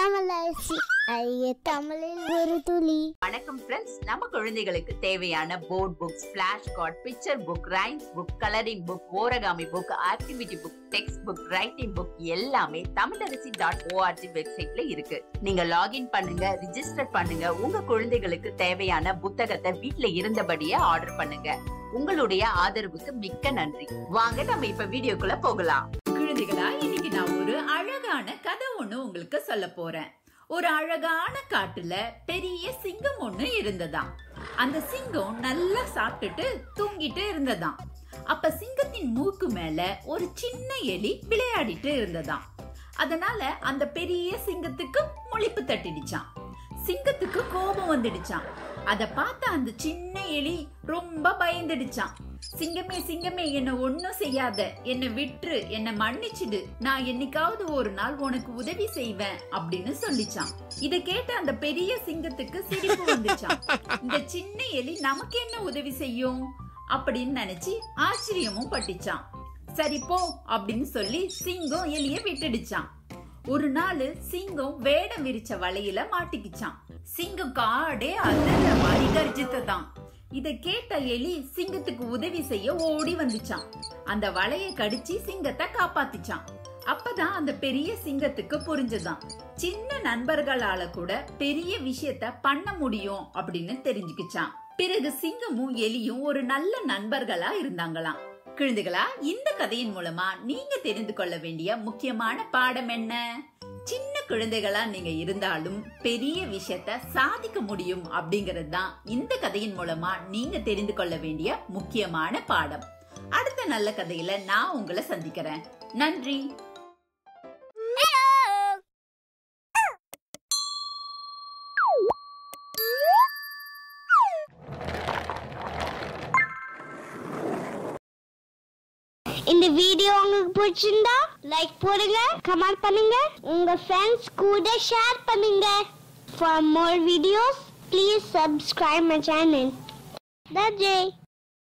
தமிழரசி ஐய தமிழில் ஒரு துளி. வணக்கம் ஃப்ரெண்ட்ஸ், நம்ம குழந்தைகளுக்கு தேவையான board books, flash card, picture book, rhymes book, colouring book, origami book, activity book, text book, writing book எல்லாமே தமிழரசி.org வெப்சைட்ல இருக்கு. நீங்க லாகின் பண்ணுங்க, ரிஜிஸ்டர் பண்ணுங்க. உங்க குழந்தைகளுக்கு தேவையான புத்தகத்தை வீட்ல இருந்தபடியே ஆர்டர் பண்ணுங்க. உங்களுடைய ஆதரவுக்கு மிக்க நன்றி. வாங்க நம்ம இப்ப வீடியோக்குள்ள போகலாம். குழந்தைகளா, இன்னைக்கு நான் ஒரு அழகான கதை ஒண்ணு உங்களுக்கு சொல்ல போறேன். ஒரு அழகான காட்டுல பெரிய சிங்கம் ஒண்ணு இருந்ததாம். அந்த சிங்கம் நல்லா சாப்பிட்டுட்டு தூங்கிட்டு இருந்ததாம். அப்ப சிங்கத்தின் மூக்கு மேல ஒரு சின்ன எலி விளையாடிட்டு இருந்ததாம். அதனால அந்த பெரிய சிங்கத்துக்கு முழிப்பு தட்டிடுச்சான். சிங்கத்துக்கு கோபம் வந்துடுச்சான். அத பார்த்த அந்த சின்ன எலி ரொம்ப பயந்துடுச்சான். சிங்கமே சிங்கமே, என்ன ஒண்ணும் செய்யாத, என்ன விட்டுரு, என்ன மன்னிச்சிடு, நான் என்னைக்காவது ஒரு நாள் உனக்கு உதவி செய்வேன் அப்படின்னு சொல்லிச்சான். இத கேட்ட அந்த பெரிய சிங்கத்துக்கு சிரிப்பு வந்துச்சான். இந்த சின்ன எலி நமக்கு என்ன உதவி செய்யும் அப்படின்னு நினைச்சு ஆச்சரியமும் பட்டுச்சான். சரி போ அப்படின்னு சொல்லி சிங்கம் எலிய விட்டுடுச்சான். ஒரு நாள் சிங்கம் வேடம் விரிச்ச வலையில மாட்டிக்கிச்சான். சிங்கம் காடே அதற மாதிரி கர்ஜித்ததான். இத கேட்ட எலி சிங்கத்துக்கு உதவி செய்ய ஓடி வந்துச்சான். அந்த வலையை கடிச்சு சிங்கத்தை காப்பாத்திச்சான். அப்பதான் அந்த பெரிய சிங்கத்துக்கு புரிஞ்சதான், சின்ன நண்பர்களால கூட பெரிய விஷயத்த பண்ண முடியும் அப்படின்னு தெரிஞ்சுக்கிச்சான். பிறகு சிங்கமும் எலியும் ஒரு நல்ல நண்பர்களா இருந்தாங்களாம். குழந்தைகளா, இந்த கதையின் மூலமா நீங்க தெரிந்து கொள்ள வேண்டிய முக்கியமான பாடம் என்ன? சின்ன குழந்தைகளா நீங்க இருந்தாலும் பெரிய விஷயத்த சாதிக்க முடியும் அப்படிங்கிறது தான் இந்த கதையின் மூலமா நீங்க தெரிந்து கொள்ள வேண்டிய முக்கியமான பாடம். அடுத்த நல்ல கதையில நான் உங்களை சந்திக்கிறேன். நன்றி. இந்த வீடியோ உங்களுக்கு பிடிச்சிருந்தா லைக் போடுங்க, கமெண்ட் பண்ணுங்க, உங்க ஃப்ரெண்ட்ஸ் கூட ஷேர் பண்ணுங்க. For more videos, please subscribe my channel. That's it.